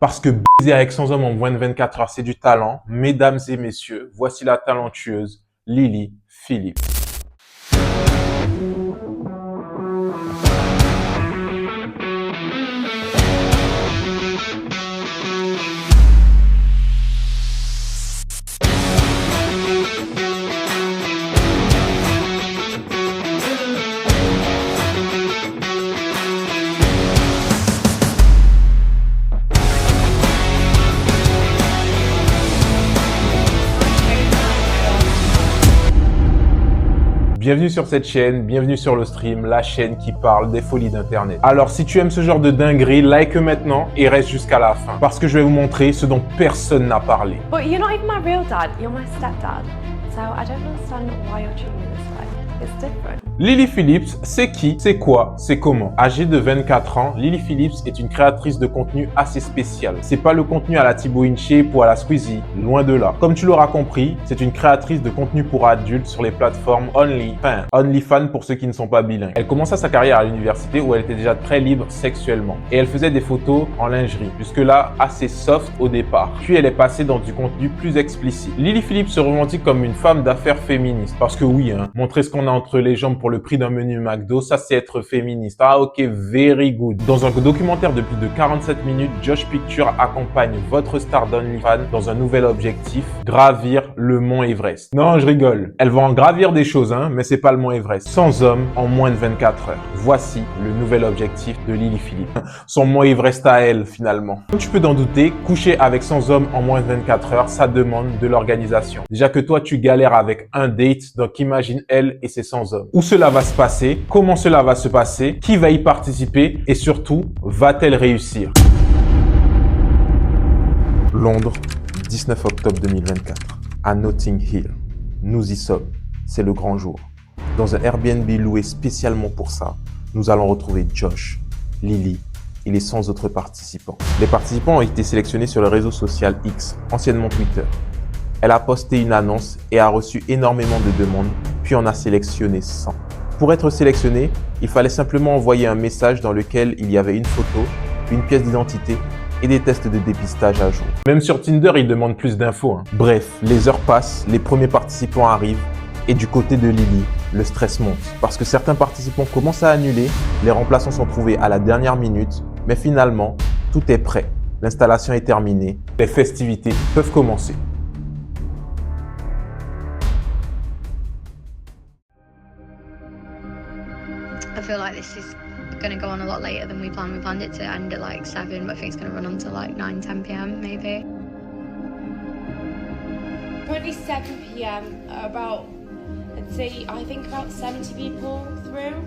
Parce que baiser avec 100 hommes en moins de 24 heures, c'est du talent. Mesdames et messieurs, voici la talentueuse Lily Phillips. Bienvenue sur cette chaîne, bienvenue sur le stream, la chaîne qui parle des folies d'internet. Alors si tu aimes ce genre de dinguerie, like maintenant et reste jusqu'à la fin. Parce que je vais vous montrer ce dont personne n'a parlé. But you're not even my real dad, you're my stepdad. So I don't understand why you're treating me this way. It's different. Lily Phillips, c'est qui, c'est quoi, c'est comment? Âgée de 24 ans, Lily Phillips est une créatrice de contenu assez spéciale. C'est pas le contenu à la Thibaut InShape ou à la Squeezie, loin de là. Comme tu l'auras compris, c'est une créatrice de contenu pour adultes sur les plateformes OnlyFans pour ceux qui ne sont pas bilingues. Elle commença sa carrière à l'université où elle était déjà très libre sexuellement. Et elle faisait des photos en lingerie, jusque-là assez soft au départ. Puis elle est passée dans du contenu plus explicite. Lily Phillips se revendique comme une femme d'affaires féministe. Parce que oui, montrer ce qu'on a entre les jambes pour le prix d'un menu McDo, ça c'est être féministe. Ah ok, very good. Dans un documentaire de plus de 47 minutes, Josh Pictures accompagne votre star d'OnlyFans dans un nouvel objectif, gravir le mont Everest. Non, je rigole. Elle va en gravir des choses, mais c'est pas le mont Everest. 100 hommes en moins de 24 heures. Voici le nouvel objectif de Lily Phillips. Son mont Everest à elle, finalement. Comme tu peux t'en douter, coucher avec 100 hommes en moins de 24 heures, ça demande de l'organisation. Déjà que toi, tu galères avec un date, donc imagine elle et ses 100 hommes. Où cela va se passer? Comment cela va se passer? Qui va y participer? Et surtout, va-t-elle réussir? Londres, 19 octobre 2024, à Notting Hill. Nous y sommes. C'est le grand jour. Dans un Airbnb loué spécialement pour ça, nous allons retrouver Josh, Lily et les 100 autres participants. Les participants ont été sélectionnés sur le réseau social X, anciennement Twitter. Elle a posté une annonce et a reçu énormément de demandes, puis en a sélectionné 100. Pour être sélectionné, il fallait simplement envoyer un message dans lequel il y avait une photo, une pièce d'identité et des tests de dépistage à jour. Même sur Tinder, ils demandent plus d'infos. Bref, les heures passent, les premiers participants arrivent et du côté de Lily, le stress monte. Parce que certains participants commencent à annuler, les remplaçants sont trouvés à la dernière minute, mais finalement, tout est prêt. L'installation est terminée, les festivités peuvent commencer. I feel like this is going to go on a lot later than we planned. We planned it to end at like 7, but I think it's going to run until like 9, 10 p.m. maybe. Currently 7 p.m. About, I'd say, I think about 70 people through.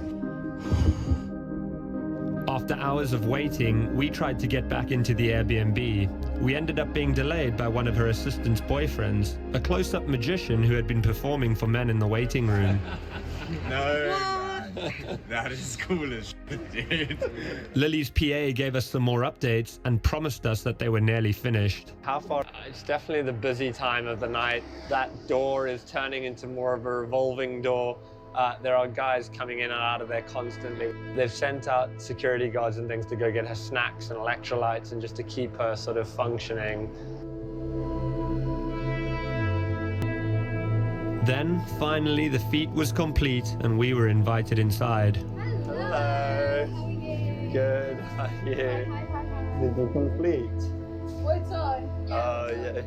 After hours of waiting, we tried to get back into the Airbnb. We ended up being delayed by one of her assistant's boyfriends, a close-up magician who had been performing for men in the waiting room. No. That is cool as shit, dude. Lily's PA gave us some more updates and promised us that they were nearly finished. How far? It's definitely the busy time of the night. That door is turning into more of a revolving door. There are guys coming in and out of there constantly. They've sent out security guards and things to go get her snacks and electrolytes and just to keep her sort of functioning. Then, finally, the feat was complete and we were invited inside. Hello. Good. How are you? Did you complete? What's on? Oh, yeah.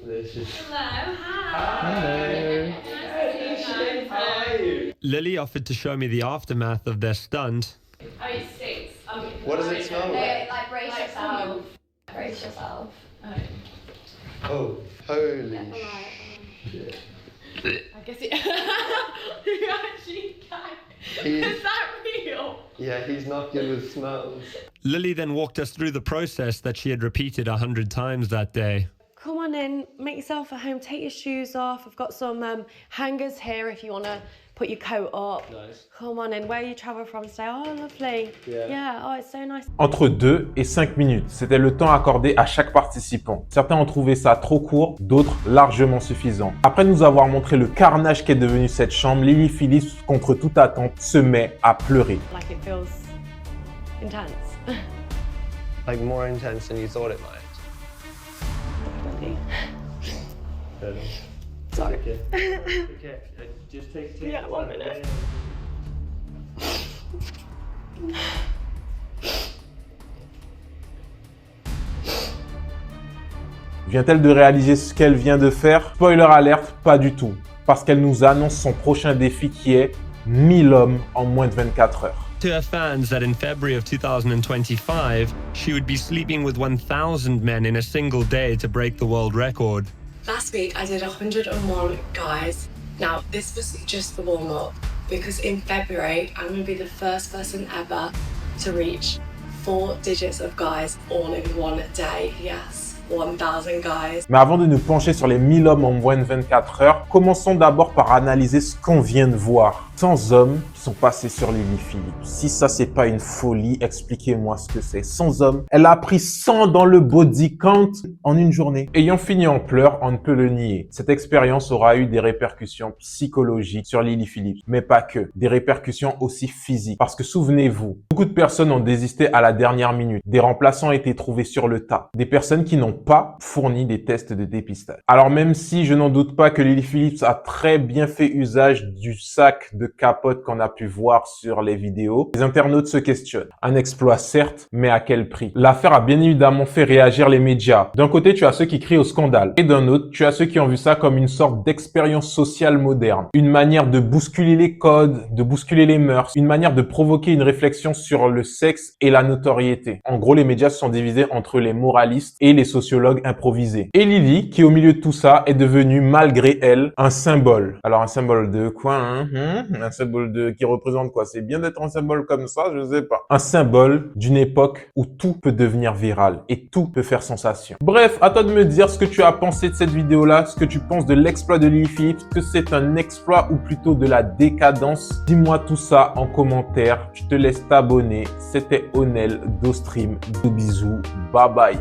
This is... Hello. Hello. How are you? Lily offered to show me the aftermath of their stunt. Oh, it stinks. What does it smell like? Like brace yourself. Brace yourself. Oh, holy shit. I guess it. You actually can. Is that real? Yeah, he's not good with smells. Lily then walked us through the process that she had repeated 100 times that day. Come on in, make yourself at home, take your shoes off. I've got some hangers here if you want to put your coat up. Nice. Come on in, where you travel from today? Oh, lovely. Yeah, oh, it's so nice. Entre 2 et 5 minutes, c'était le temps accordé à chaque participant. Certains ont trouvé ça trop court, d'autres largement suffisant. Après nous avoir montré le carnage qu'est devenue cette chambre, Lily Phillips, contre toute attente, se met à pleurer. Like it feels intense. Like more intense than you thought it might. Really? Sorry. Okay. Just take Yeah, 1 minute. Vient-elle de réaliser ce qu'elle vient de faire? Spoiler alerte, pas du tout. Parce qu'elle nous annonce son prochain défi qui est 1000 hommes en moins de 24 heures. To her fans that in February of 2025, she would be sleeping with 1,000 men in a single day to break the world record. Last week I did 101 guys. Now this was just the warm up because in February I'm going to be the first person ever to reach 4 digits of guys all in one day. Yes. 1000 guys. Mais avant de nous pencher sur les 1000 hommes en moins de 24 heures, commençons d'abord par analyser ce qu'on vient de voir. 100 hommes qui sont passés sur Lily Phillips. Si ça, c'est pas une folie, expliquez-moi ce que c'est. 100 hommes. Elle a pris 100 dans le body count en une journée. Ayant fini en pleurs, on ne peut le nier. Cette expérience aura eu des répercussions psychologiques sur Lily Phillips, mais pas que. Des répercussions aussi physiques. Parce que souvenez-vous, beaucoup de personnes ont désisté à la dernière minute. Des remplaçants ont été trouvés sur le tas. Des personnes qui n'ont pas fourni des tests de dépistage. Alors même si je n'en doute pas que Lily Phillips a très bien fait usage du sac de capote qu'on a pu voir sur les vidéos, les internautes se questionnent. Un exploit certes, mais à quel prix? L'affaire a bien évidemment fait réagir les médias. D'un côté, tu as ceux qui crient au scandale. Et d'un autre, tu as ceux qui ont vu ça comme une sorte d'expérience sociale moderne. Une manière de bousculer les codes, de bousculer les mœurs. Une manière de provoquer une réflexion sur le sexe et la notoriété. En gros, les médias se sont divisés entre les moralistes et les sociologues improvisés. Et Lily, qui au milieu de tout ça, est devenue, malgré elle, un symbole. Alors un symbole de quoi, Un symbole qui représente quoi? C'est bien d'être un symbole comme ça, je sais pas. Un symbole d'une époque où tout peut devenir viral et tout peut faire sensation. Bref, à toi de me dire ce que tu as pensé de cette vidéo-là, ce que tu penses de l'exploit de Lily Phillips, que c'est un exploit ou plutôt de la décadence. Dis-moi tout ça en commentaire. Je te laisse t'abonner. C'était Onel d'Ostream. Bisous, bye bye.